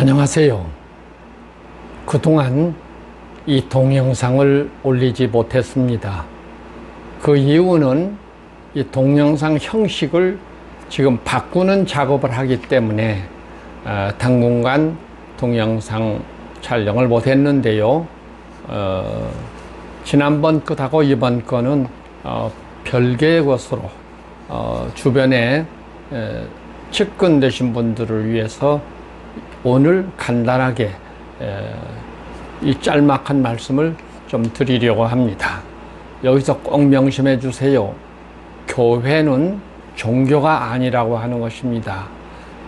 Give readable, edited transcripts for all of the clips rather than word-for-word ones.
안녕하세요. 그동안 이 동영상을 올리지 못했습니다. 그 이유는 이 동영상 형식을 지금 바꾸는 작업을 하기 때문에 당분간 동영상 촬영을 못했는데요. 지난번 것하고 이번 거는 별개의 것으로 주변에 측근되신 분들을 위해서 오늘 간단하게 이 짤막한 말씀을 좀 드리려고 합니다. 여기서 꼭 명심해 주세요. 교회는 종교가 아니라고 하는 것입니다.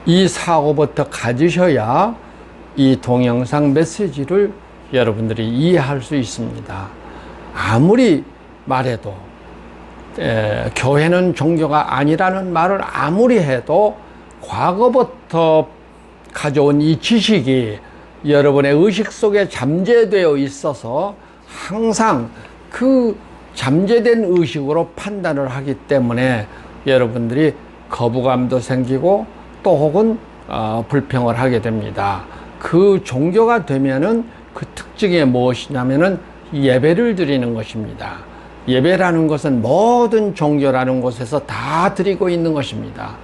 이 사고부터 가지셔야 이 동영상 메시지를 여러분들이 이해할 수 있습니다. 아무리 말해도 교회는 종교가 아니라는 말을 아무리 해도 과거부터 가져온 이 지식이 여러분의 의식 속에 잠재되어 있어서 항상 그 잠재된 의식으로 판단을 하기 때문에 여러분들이 거부감도 생기고 또 혹은 불평을 하게 됩니다. 그 종교가 되면은 그 특징이 무엇이냐면은 예배를 드리는 것입니다. 예배라는 것은 모든 종교라는 곳에서 다 드리고 있는 것입니다.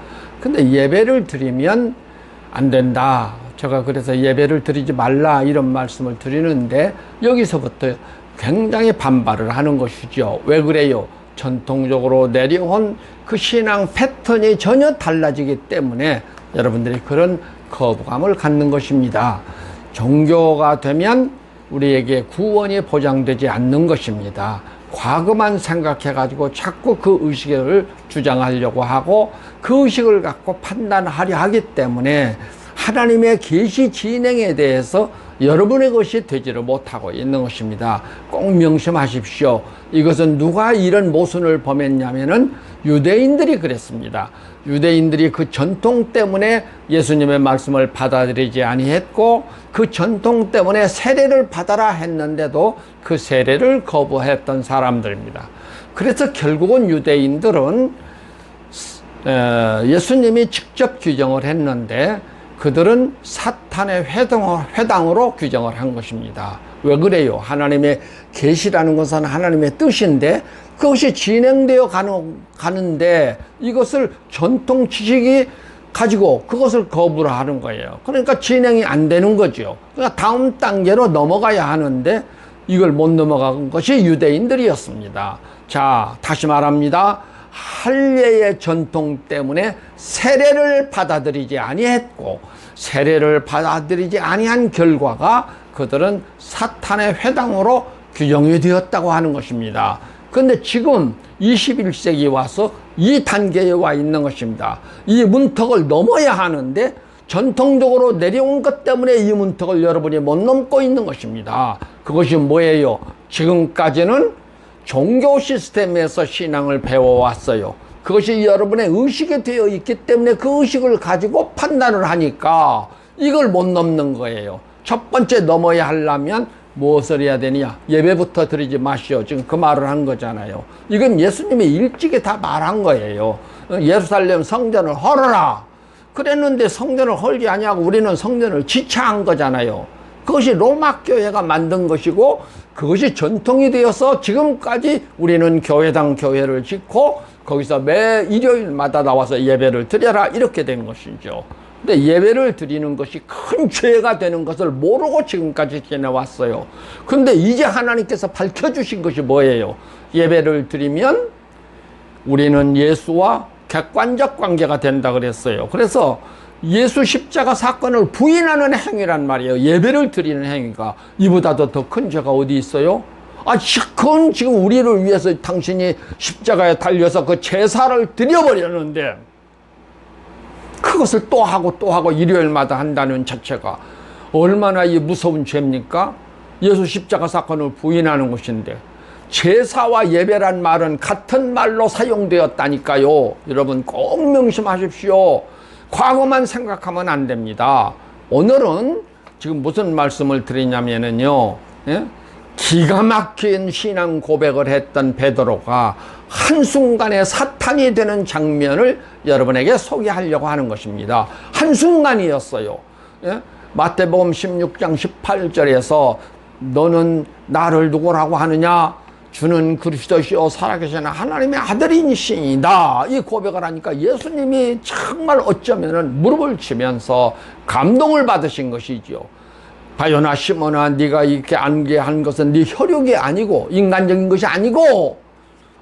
근데 예배를 드리면 안 된다. 제가 그래서 예배를 드리지 말라 이런 말씀을 드리는데 여기서부터 굉장히 반발을 하는 것이죠. 왜 그래요? 전통적으로 내려온 그 신앙 패턴이 전혀 달라지기 때문에 여러분들이 그런 거부감을 갖는 것입니다. 종교가 되면 우리에게 구원이 보장되지 않는 것입니다. 과거만 생각해 가지고 자꾸 그 의식을 주장하려고 하고 그 의식을 갖고 판단하려 하기 때문에 하나님의 계시 진행에 대해서 여러분의 것이 되지를 못하고 있는 것입니다. 꼭 명심하십시오. 이것은 누가 이런 모순을 범했냐면은 유대인들이 그랬습니다. 유대인들이 그 전통 때문에 예수님의 말씀을 받아들이지 아니했고 그 전통 때문에 세례를 받아라 했는데도 그 세례를 거부했던 사람들입니다. 그래서 결국은 유대인들은 예수님이 직접 규정을 했는데 그들은 사탄의 회당으로 규정을 한 것입니다. 왜 그래요? 하나님의 계시라는 것은 하나님의 뜻인데 그것이 진행되어 가는데 이것을 전통 지식이 가지고 그것을 거부를 하는 거예요. 그러니까 진행이 안 되는 거죠. 그러니까 다음 단계로 넘어가야 하는데 이걸 못 넘어간 것이 유대인들이었습니다. 자, 다시 말합니다. 할례의 전통 때문에 세례를 받아들이지 아니했고 세례를 받아들이지 아니한 결과가 그들은 사탄의 회당으로 규정이 되었다고 하는 것입니다. 그런데 지금 21세기 와서 이 단계에 와 있는 것입니다. 이 문턱을 넘어야 하는데 전통적으로 내려온 것 때문에 이 문턱을 여러분이 못 넘고 있는 것입니다. 그것이 뭐예요? 지금까지는 종교 시스템에서 신앙을 배워왔어요. 그것이 여러분의 의식이 되어 있기 때문에 그 의식을 가지고 판단을 하니까 이걸 못 넘는 거예요. 첫 번째 넘어야 하려면 무엇을 해야 되냐? 예배부터 드리지 마시오. 지금 그 말을 한 거잖아요. 이건 예수님이 일찍이 다 말한 거예요. 예루살렘 성전을 헐어라. 그랬는데 성전을 헐지 아니하고 우리는 성전을 지차한 거잖아요. 그것이 로마 교회가 만든 것이고 그것이 전통이 되어서 지금까지 우리는 교회당 교회를 짓고 거기서 매 일요일마다 나와서 예배를 드려라 이렇게 된 것이죠. 근데 예배를 드리는 것이 큰 죄가 되는 것을 모르고 지금까지 지내왔어요. 근데 이제 하나님께서 밝혀주신 것이 뭐예요? 예배를 드리면 우리는 예수와 객관적 관계가 된다 그랬어요. 그래서 예수 십자가 사건을 부인하는 행위란 말이에요. 예배를 드리는 행위가. 이보다도 더 큰 죄가 어디 있어요? 그건 지금 우리를 위해서 당신이 십자가에 달려서 그 제사를 드려버렸는데 그것을 또 하고 일요일마다 한다는 자체가 얼마나 이 무서운 죄입니까? 예수 십자가 사건을 부인하는 것인데 제사와 예배란 말은 같은 말로 사용되었다니까요. 여러분 꼭 명심하십시오. 과거만 생각하면 안 됩니다. 오늘은 지금 무슨 말씀을 드리냐면요. 기가 막힌 신앙 고백을 했던 베드로가 한순간에 사탄이 되는 장면을 여러분에게 소개하려고 하는 것입니다. 한순간이었어요. 마태복음 16장 18절에서 너는 나를 누구라고 하느냐? 주는 그리스도시요 살아계신 하나님의 아들이시이다. 이 고백을 하니까 예수님이 정말 어쩌면은 무릎을 치면서 감동을 받으신 것이지요. 바요나 시몬아, 네가 이렇게 안게한 것은 네 혈육이 아니고 인간적인 것이 아니고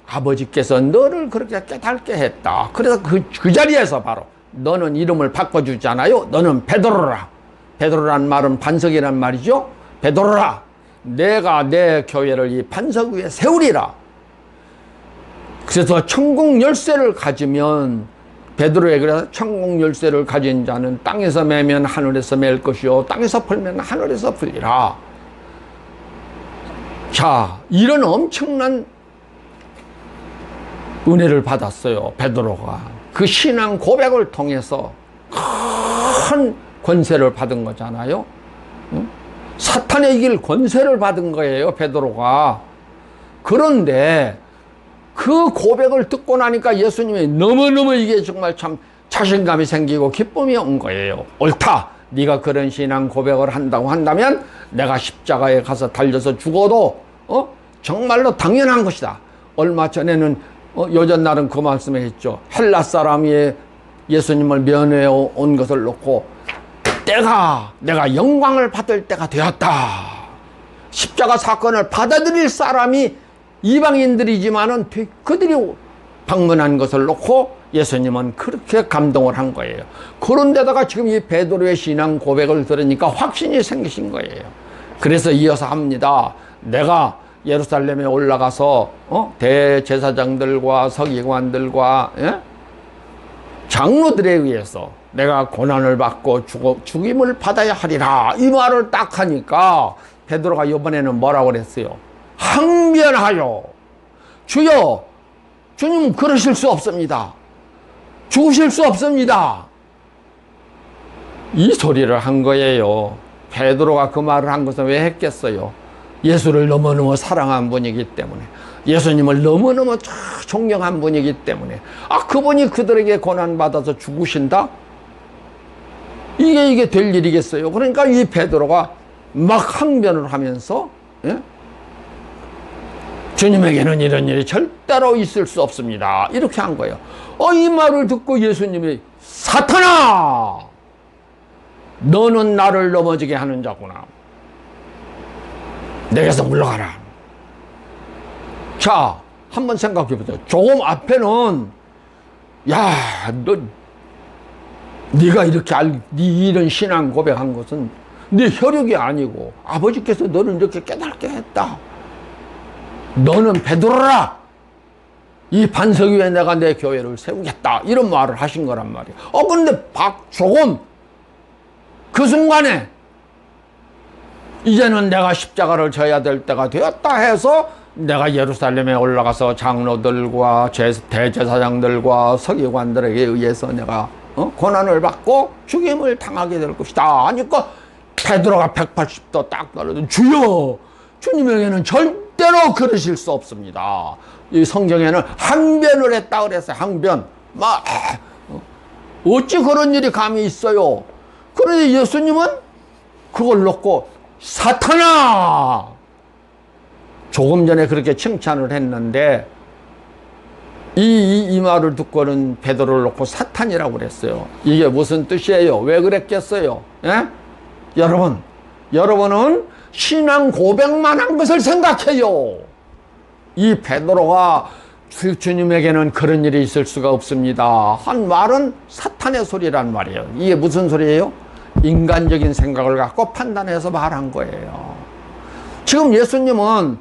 아버지께서 너를 그렇게 깨닫게 했다. 그래서 그 자리에서 바로 너는 이름을 바꿔주잖아요. 너는 베드로라. 베드로란 말은 반석이란 말이죠. 베드로라. 내가 내 교회를 이 반석 위에 세우리라. 그래서 천국 열쇠를 가지면 베드로에게 그래서 천국 열쇠를 가진 자는 땅에서 매면 하늘에서 맬 것이요 땅에서 풀면 하늘에서 풀리라. 자, 이런 엄청난 은혜를 받았어요. 베드로가 그 신앙 고백을 통해서 큰 권세를 받은 거잖아요. 사탄의 이길 권세를 받은 거예요, 베드로가. 그런데 그 고백을 듣고 나니까 예수님이 너무너무 이게 정말 참 자신감이 생기고 기쁨이 온 거예요. 옳다. 네가 그런 신앙 고백을 한다고 한다면 내가 십자가에 가서 달려서 죽어도 정말로 당연한 것이다. 얼마 전에는 요전날은 그 말씀을 했죠. 헬라 사람이 예수님을 면회 온 것을 놓고 내가 영광을 받을 때가 되었다. 십자가 사건을 받아들일 사람이 이방인들이지만은 그들이 방문한 것을 놓고 예수님은 그렇게 감동을 한 거예요. 그런데다가 지금 이 베드로의 신앙 고백을 들으니까 확신이 생기신 거예요. 그래서 이어서 합니다. 내가 예루살렘에 올라가서 대제사장들과 서기관들과 장로들에 의해서 내가 고난을 받고 죽임을 받아야 하리라. 이 말을 딱 하니까 베드로가 이번에는 뭐라고 그랬어요? 항변하여 주여, 주님 그러실 수 없습니다. 죽으실 수 없습니다. 이 소리를 한 거예요. 베드로가 그 말을 한 것은 왜 했겠어요? 예수를 너무너무 사랑한 분이기 때문에, 예수님을 너무너무 존경한 분이기 때문에, 그분이 그들에게 고난받아서 죽으신다? 이게 될 일이겠어요? 그러니까 이 베드로가 막 항변을 하면서, 주님에게는 이런 일이 절대로 있을 수 없습니다. 이렇게 한 거예요. 이 말을 듣고 예수님이 사탄아! 너는 나를 넘어지게 하는 자구나. 내게서 물러가라. 자, 한번 생각해 보세요. 조금 앞에는 네가 이렇게 네 이런 신앙 고백한 것은 네 혈육이 아니고 아버지께서 너를 이렇게 깨닫게 했다. 너는 베드로라. 이 반석 위에 내가 내 교회를 세우겠다. 이런 말을 하신 거란 말이에요. 근데 조금 그 순간에 이제는 내가 십자가를 져야 될 때가 되었다 해서 내가 예루살렘에 올라가서 장로들과 대제사장들과 서기관들에게 의해서 내가 고난을 받고 죽임을 당하게 될 것이다 하니까 베드로가 180도 딱 떨어져 주여, 주님에게는 절대로 그러실 수 없습니다. 이 성경에는 항변을 했다 그랬어요. 항변. 어찌 그런 일이 감히 있어요? 그런데 예수님은 그걸 놓고 사탄아! 조금 전에 그렇게 칭찬을 했는데 이 말을 듣고는 베드로를 놓고 사탄이라고 그랬어요. 이게 무슨 뜻이에요? 왜 그랬겠어요? 여러분은 신앙 고백만 한 것을 생각해요. 이 베드로가 주님에게는 그런 일이 있을 수가 없습니다 한 말은 사탄의 소리란 말이에요. 이게 무슨 소리예요? 인간적인 생각을 갖고 판단해서 말한 거예요. 지금 예수님은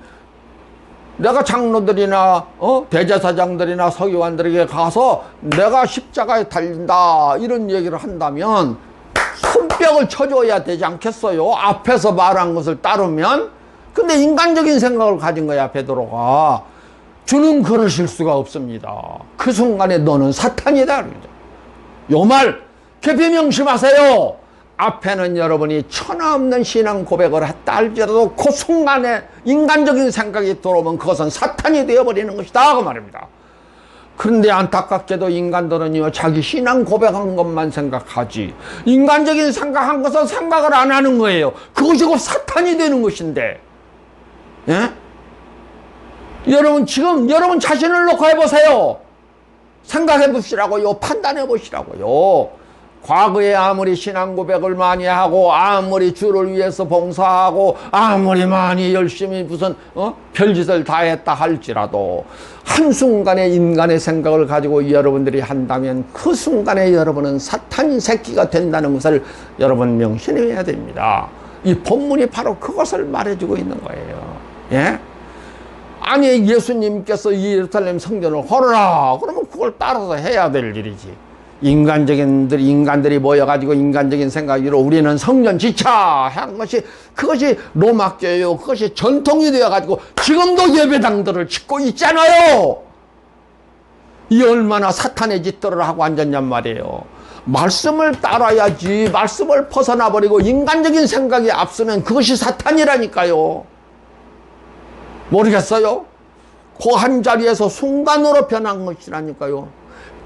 내가 장로들이나 대제사장들이나 서기관들에게 가서 내가 십자가에 달린다 이런 얘기를 한다면 손뼉을 쳐줘야 되지 않겠어요? 앞에서 말한 것을 따르면. 근데 인간적인 생각을 가진 거야, 베드로가. 주는 그러실 수가 없습니다. 그 순간에 너는 사탄이다. 요 말 깊이 명심하세요. 앞에는 여러분이 천하없는 신앙 고백을 했다 할지라도 그 순간에 인간적인 생각이 들어오면 그것은 사탄이 되어버리는 것이다 그 말입니다. 그런데 안타깝게도 인간들은요, 자기 신앙 고백한 것만 생각하지, 인간적인 생각한 것은 생각을 안 하는 거예요. 그것이 곧 사탄이 되는 것인데, 예? 여러분, 지금 여러분 자신을 놓고 해보세요. 생각해 보시라고요. 판단해 보시라고요. 과거에 아무리 신앙 고백을 많이 하고, 아무리 주를 위해서 봉사하고, 아무리 많이 열심히 무슨 별짓을 다 했다 할지라도 한순간에 인간의 생각을 가지고 여러분들이 한다면 그 순간에 여러분은 사탄 새끼가 된다는 것을 여러분 명심해야 됩니다. 이 본문이 바로 그것을 말해주고 있는 거예요. 예? 아니, 예수님께서 이 예루살렘 성전을 헐어라 그러면 그걸 따라서 해야 될 일이지. 인간들이 모여가지고 인간적인 생각으로 우리는 성전 지차 하는 것이, 그것이 로마교예요. 그것이 전통이 되어가지고 지금도 예배당들을 짓고 있잖아요. 이 얼마나 사탄의 짓들을 하고 앉았냔 말이에요. 말씀을 따라야지. 말씀을 벗어나버리고 인간적인 생각이 앞서면 그것이 사탄이라니까요. 모르겠어요? 그 한 자리에서 순간으로 변한 것이라니까요.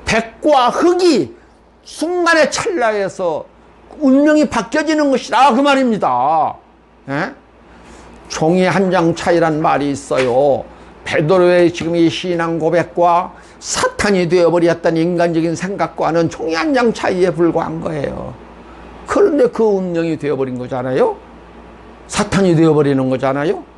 백과 흑이 순간의 찰나에서 운명이 바뀌어지는 것이라 그 말입니다. 예? 종이 한 장 차이란 말이 있어요. 베드로의 지금 이 신앙 고백과 사탄이 되어버렸던 인간적인 생각과는 종이 한 장 차이에 불과한 거예요. 그런데 그 운명이 되어버린 거잖아요. 사탄이 되어버리는 거잖아요.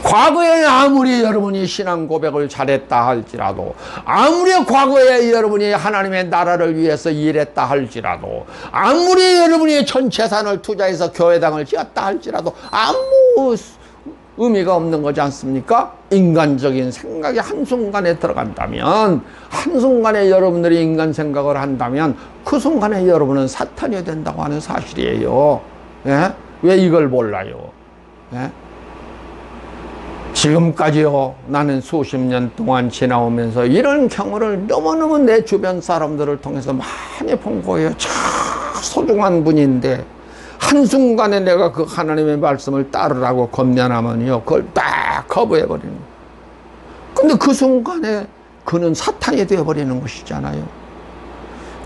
과거에 아무리 여러분이 신앙 고백을 잘했다 할지라도, 아무리 과거에 여러분이 하나님의 나라를 위해서 일했다 할지라도, 아무리 여러분이 전 재산을 투자해서 교회당을 지었다 할지라도 아무 의미가 없는 거지 않습니까? 인간적인 생각이 한순간에 들어간다면, 한순간에 여러분들이 인간 생각을 한다면 그 순간에 여러분은 사탄이 된다고 하는 사실이에요. 예? 왜 이걸 몰라요? 예? 지금까지요, 나는 수십 년 동안 지나오면서 이런 경우를 너무너무 내 주변 사람들을 통해서 많이 본 거예요. 참 소중한 분인데 한순간에 내가 그 하나님의 말씀을 따르라고 권면하면요, 그걸 딱 거부해버리는 거예요. 근데 그 순간에 그는 사탄이 되어버리는 것이잖아요.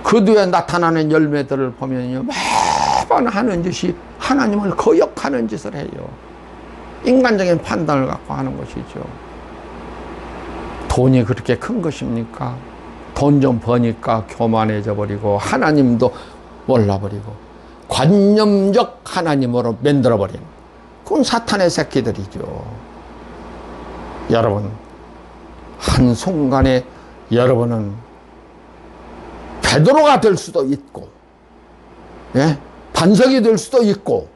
그 뒤에 나타나는 열매들을 보면요, 매번 하는 짓이 하나님을 거역하는 짓을 해요. 인간적인 판단을 갖고 하는 것이죠. 돈이 그렇게 큰 것입니까? 돈 좀 버니까 교만해져 버리고 하나님도 몰라버리고 관념적 하나님으로 만들어버린, 그건 사탄의 새끼들이죠. 여러분, 한순간에 여러분은 베드로가 될 수도 있고, 예? 반석이 될 수도 있고,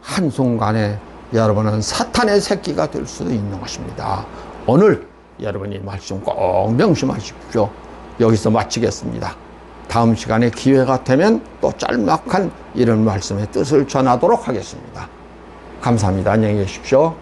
한순간에 여러분은 사탄의 새끼가 될 수도 있는 것입니다. 오늘 여러분이 말씀 꼭 명심하십시오. 여기서 마치겠습니다. 다음 시간에 기회가 되면 또 짤막한 이런 말씀의 뜻을 전하도록 하겠습니다. 감사합니다. 안녕히 계십시오.